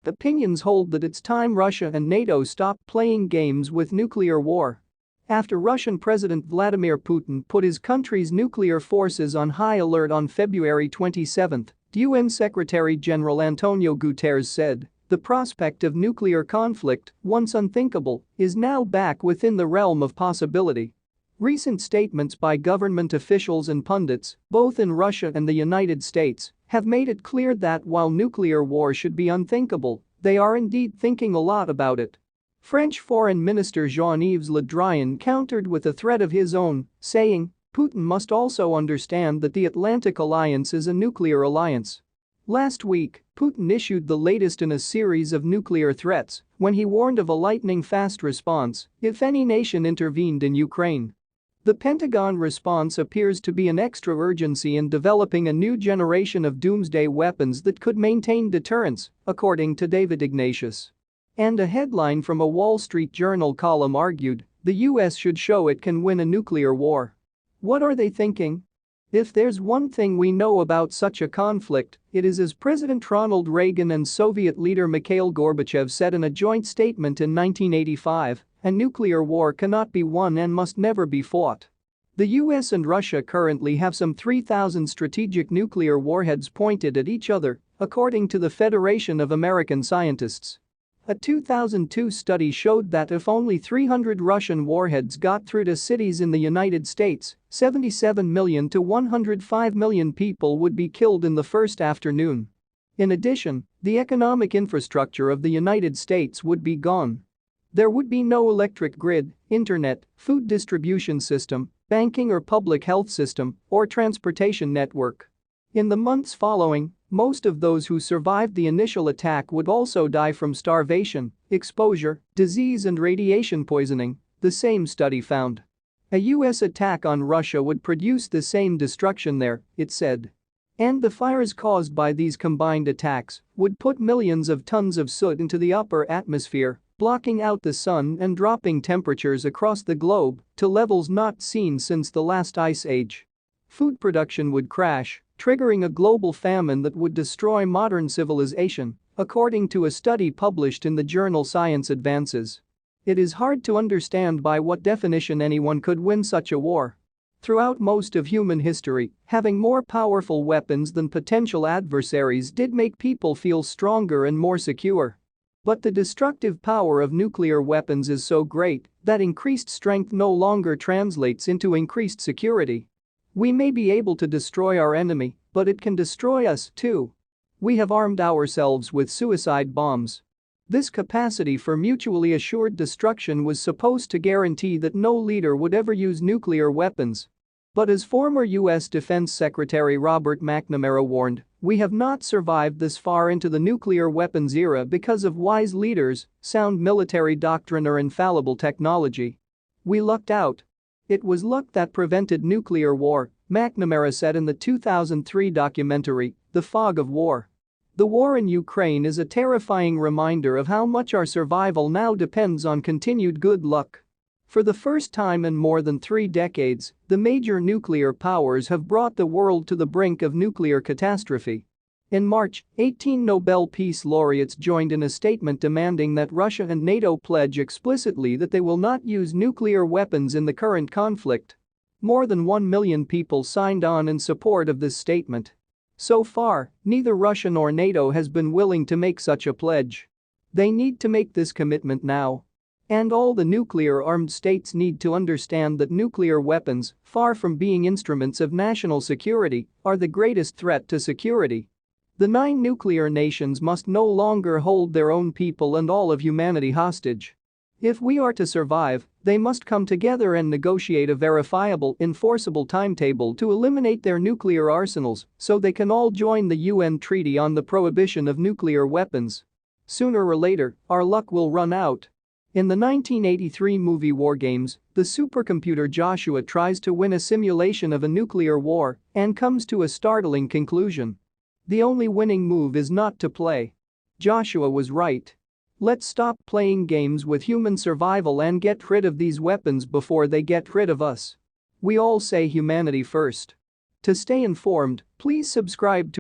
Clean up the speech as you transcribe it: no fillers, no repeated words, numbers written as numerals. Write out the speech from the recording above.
Opinions hold that it's time Russia and NATO stop playing games with nuclear war. After Russian President Vladimir Putin put his country's nuclear forces on high alert on February 27, UN Secretary-General Antonio Guterres said, "The prospect of nuclear conflict, once unthinkable, is now back within the realm of possibility." Recent statements by government officials and pundits, both in Russia and the United States, have made it clear that while nuclear war should be unthinkable, they are indeed thinking a lot about it. French Foreign Minister Jean-Yves Le Drian countered with a threat of his own, saying, "Putin must also understand that the Atlantic Alliance is a nuclear alliance." Last week, Putin issued the latest in a series of nuclear threats when he warned of a lightning-fast response if any nation intervened in Ukraine. The Pentagon response appears to be an extra urgency in developing a new generation of doomsday weapons that could maintain deterrence, according to David Ignatius. And a headline from a Wall Street Journal column argued, the US should show it can win a nuclear war. What are they thinking? If there's one thing we know about such a conflict, it is, as President Ronald Reagan and Soviet leader Mikhail Gorbachev said in a joint statement in 1985, a nuclear war cannot be won and must never be fought. The US and Russia currently have some 3,000 strategic nuclear warheads pointed at each other, according to the Federation of American Scientists. A 2002 study showed that if only 300 Russian warheads got through to cities in the United States, 77 million to 105 million people would be killed in the first afternoon. In addition, the economic infrastructure of the United States would be gone. There would be no electric grid, internet, food distribution system, banking or public health system, or transportation network. In the months following, most of those who survived the initial attack would also die from starvation, exposure, disease and radiation poisoning, the same study found. A US attack on Russia would produce the same destruction there, it said. And the fires caused by these combined attacks would put millions of tons of soot into the upper atmosphere, blocking out the sun and dropping temperatures across the globe to levels not seen since the last ice age. Food production would crash, triggering a global famine that would destroy modern civilization, according to a study published in the journal Science Advances. It is hard to understand by what definition anyone could win such a war. Throughout most of human history, having more powerful weapons than potential adversaries did make people feel stronger and more secure. But the destructive power of nuclear weapons is so great that increased strength no longer translates into increased security. We may be able to destroy our enemy, but it can destroy us too. We have armed ourselves with suicide bombs. This capacity for mutually assured destruction was supposed to guarantee that no leader would ever use nuclear weapons. But as former US Defense Secretary Robert McNamara warned, we have not survived this far into the nuclear weapons era because of wise leaders, sound military doctrine or infallible technology. We lucked out. It was luck that prevented nuclear war, McNamara said in the 2003 documentary, The Fog of War. The war in Ukraine is a terrifying reminder of how much our survival now depends on continued good luck. For the first time in more than 3 decades, the major nuclear powers have brought the world to the brink of nuclear catastrophe. In March, 18 Nobel Peace Laureates joined in a statement demanding that Russia and NATO pledge explicitly that they will not use nuclear weapons in the current conflict. More than 1 million people signed on in support of this statement. So far, neither Russia nor NATO has been willing to make such a pledge. They need to make this commitment now. And all the nuclear-armed states need to understand that nuclear weapons, far from being instruments of national security, are the greatest threat to security. The 9 nuclear nations must no longer hold their own people and all of humanity hostage. If we are to survive, they must come together and negotiate a verifiable, enforceable timetable to eliminate their nuclear arsenals so they can all join the UN Treaty on the Prohibition of Nuclear Weapons. Sooner or later, our luck will run out. In the 1983 movie War Games, the supercomputer Joshua tries to win a simulation of a nuclear war and comes to a startling conclusion. The only winning move is not to play. Joshua was right. Let's stop playing games with human survival and get rid of these weapons before they get rid of us. We all say humanity first. To stay informed, please subscribe to